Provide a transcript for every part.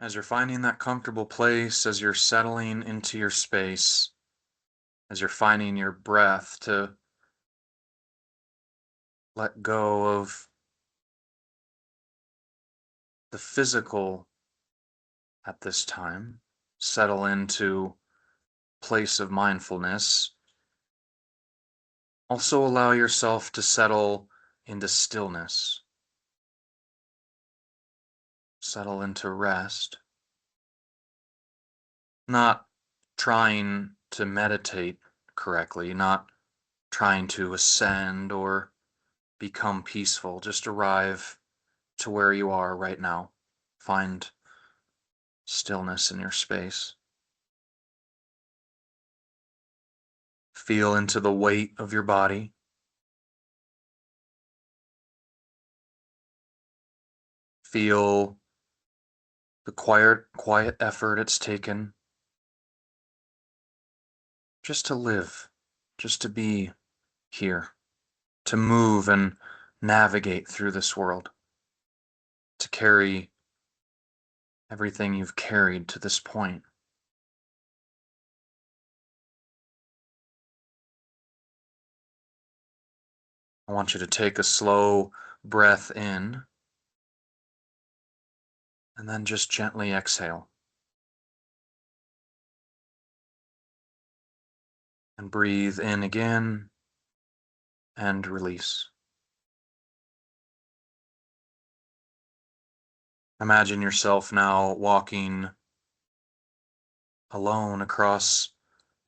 As you're finding that comfortable place, as you're settling into your space, as you're finding your breath to let go of the physical at this time, settle into place of mindfulness. Also allow yourself to settle into stillness, settle into rest, not trying to meditate correctly, not trying to ascend or become peaceful. Just arrive to where you are right now. Find stillness in your space. Feel into the weight of your body. Feel the quiet effort it's taken just to live, just to be here, to move and navigate through this world, to carry everything you've carried to this point. I want you to take a slow breath in and then just gently exhale. And breathe in again and release. Imagine yourself now walking alone across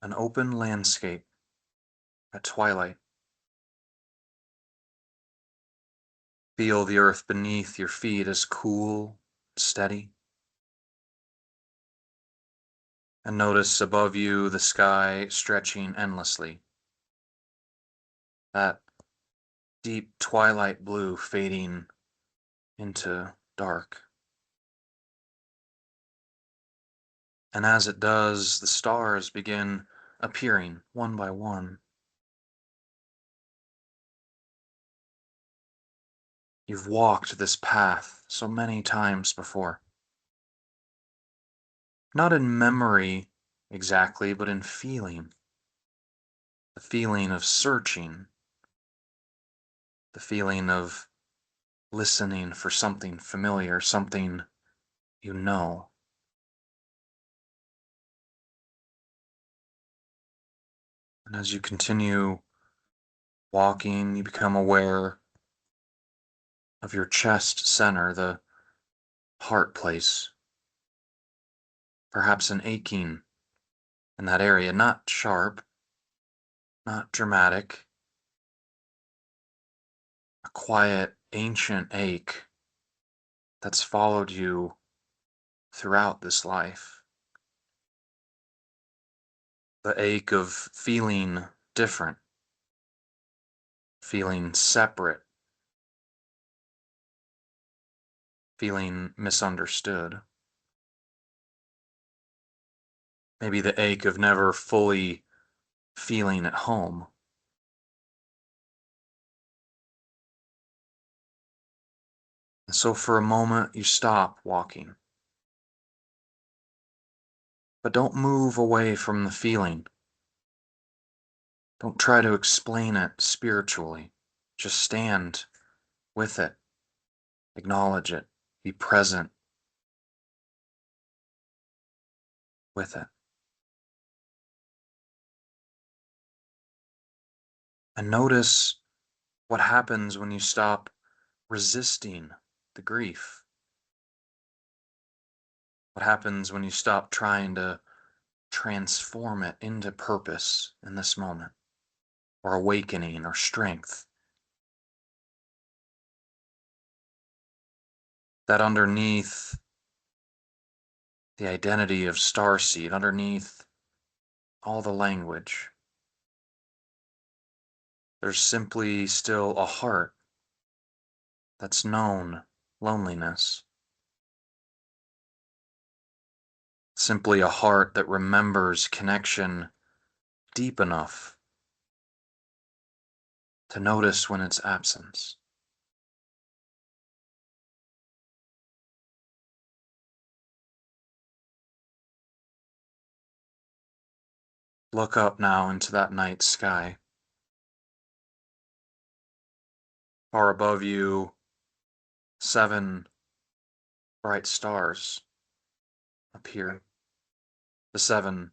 an open landscape at twilight. Feel the earth beneath your feet as cool, steady. And notice above you the sky stretching endlessly. That deep twilight blue fading into dark. And as it does, the stars begin appearing one by one. You've walked this path so many times before. Not in memory exactly, but in feeling. The feeling of searching. The feeling of listening for something familiar, something you know. And as you continue walking, you become aware of your chest center, the heart place. Perhaps an aching in that area, not sharp, not dramatic, a quiet, ancient ache that's followed you throughout this life. The ache of feeling different, feeling separate, feeling misunderstood. Maybe the ache of never fully feeling at home. And so for a moment, you stop walking. But don't move away from the feeling. Don't try to explain it spiritually. Just stand with it. Acknowledge it. Be present with it. And notice what happens when you stop resisting the grief. What happens when you stop trying to transform it into purpose in this moment, or awakening, or strength. That underneath the identity of Starseed, underneath all the language, there's simply still a heart that's known loneliness. Simply a heart that remembers connection deep enough to notice when its absence. Look up now into that night sky. Far above you, 7 bright stars appear. The 7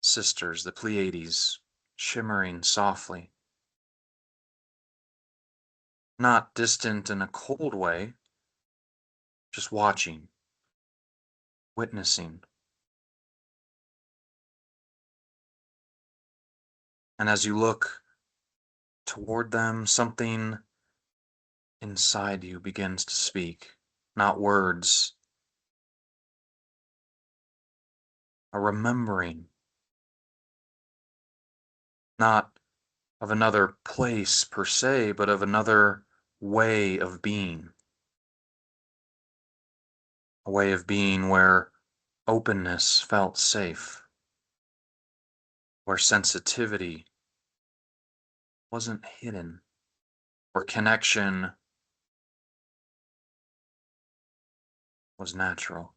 sisters, the Pleiades, shimmering softly. Not distant in a cold way, just watching, witnessing. And as you look toward them, something inside you begins to speak. Not words, a remembering. Not of another place per se, but of another way of being. A way of being where openness felt safe, where sensitivity wasn't hidden, where connection was natural.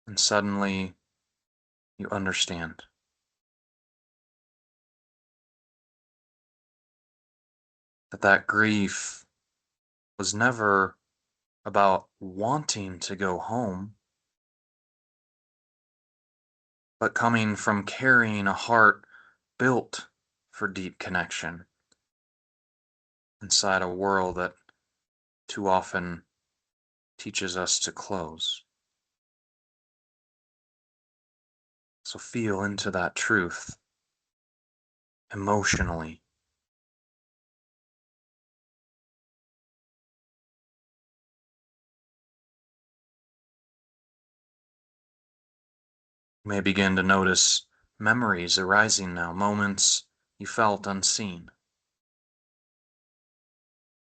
And suddenly you understand that grief was never about wanting to go home, but coming from carrying a heart built for deep connection inside a world that too often teaches us to close. So feel into that truth emotionally. You may begin to notice memories arising now, moments you felt unseen,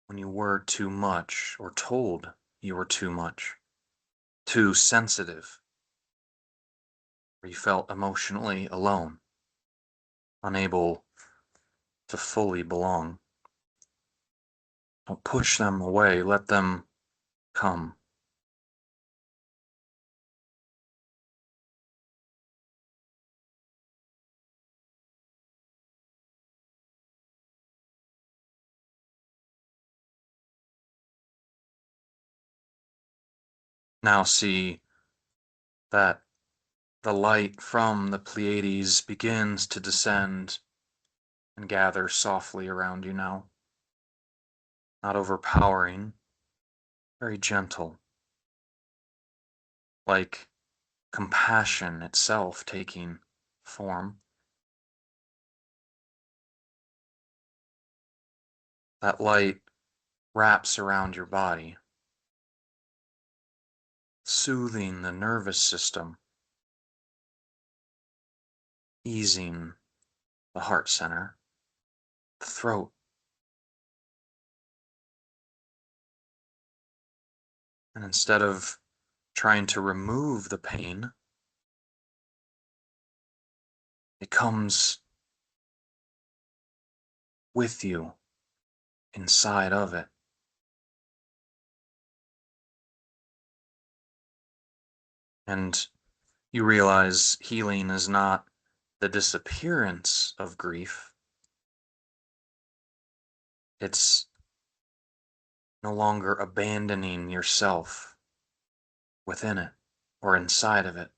when you were too much or told you were too much, too sensitive, where you felt emotionally alone, unable to fully belong. Don't push them away, let them come. Now see that the light from the Pleiades begins to descend and gather softly around you now. Not overpowering, very gentle, like compassion itself taking form. That light wraps around your body, soothing the nervous system, easing the heart center, the throat. And instead of trying to remove the pain, it comes with you, inside of it. And you realize healing is not the disappearance of grief. It's no longer abandoning yourself within it or inside of it.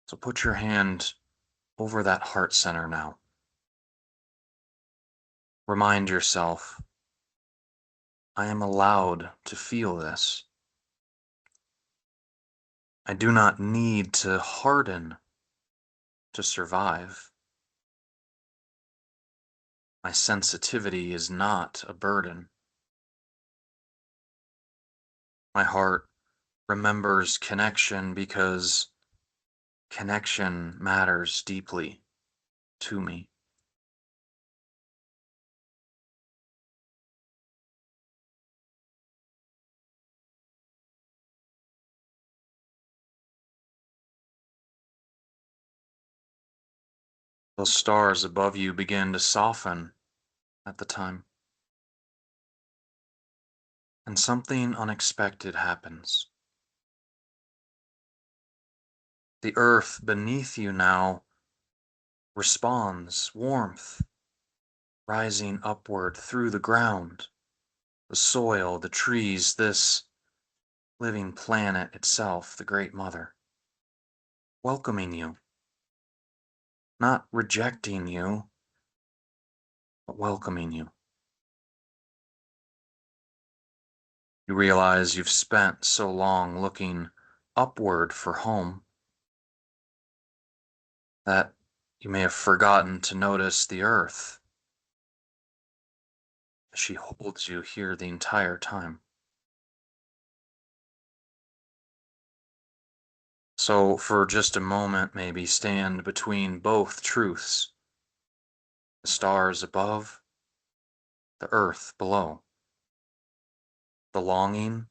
So put your hand over that heart center now. Remind yourself, I am allowed to feel this. I do not need to harden to survive. My sensitivity is not a burden. My heart remembers connection because connection matters deeply to me. Those stars above you begin to soften at the time. and something unexpected happens. The earth beneath you now responds, warmth rising upward through the ground, the soil, the trees, this living planet itself, the Great Mother, welcoming you, not rejecting you, but welcoming you. You realize you've spent so long looking upward for home that you may have forgotten to notice the earth as she holds you here the entire time. So for just a moment, maybe stand between both truths, the stars above, the earth below, the longing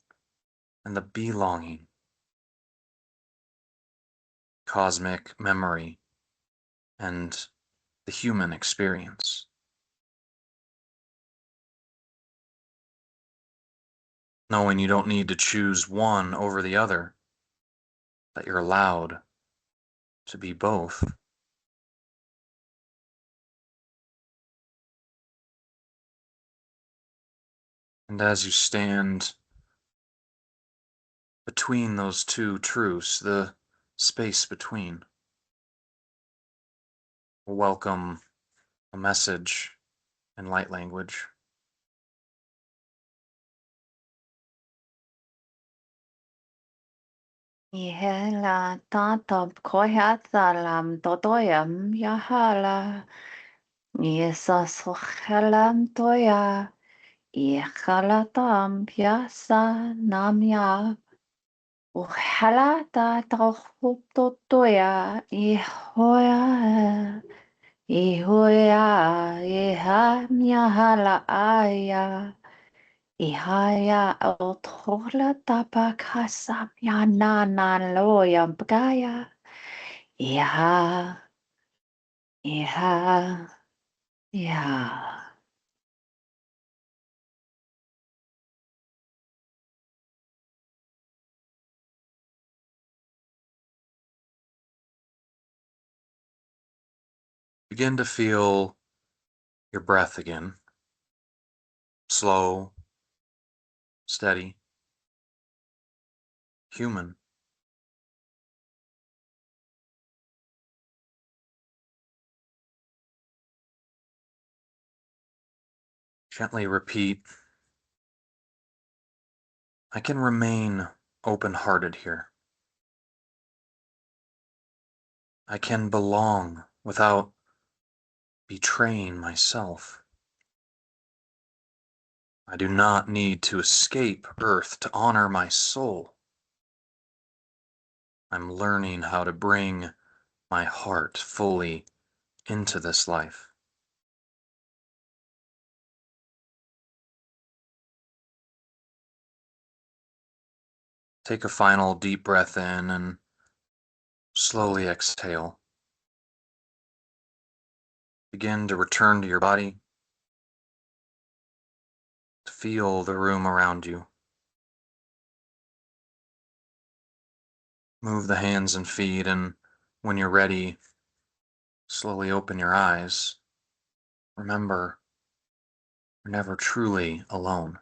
and the belonging, cosmic memory and the human experience. Knowing you don't need to choose one over the other, that you're allowed to be both. And as you stand between those two truths, the space between, welcome a message in light language. Ihela tatab kohathalam totoyam yahala. Yesasochelam toya. Ichalatam piasa namya. Uhalata tohutotoya. Ihoya. Ihoya. Ihamyahala aya. Ihaya otola tapakasam yanana loyam pagaya. Iha, iha, iha. Begin to feel your breath again, slow, steady, human. Gently repeat, I can remain open-hearted here. I can belong without betraying myself. I do not need to escape Earth to honor my soul. I'm learning how to bring my heart fully into this life. Take a final deep breath in and slowly exhale. Begin to return to your body, to feel the room around you. Move the hands and feet, and when you're ready, slowly open your eyes. Remember, you're never truly alone.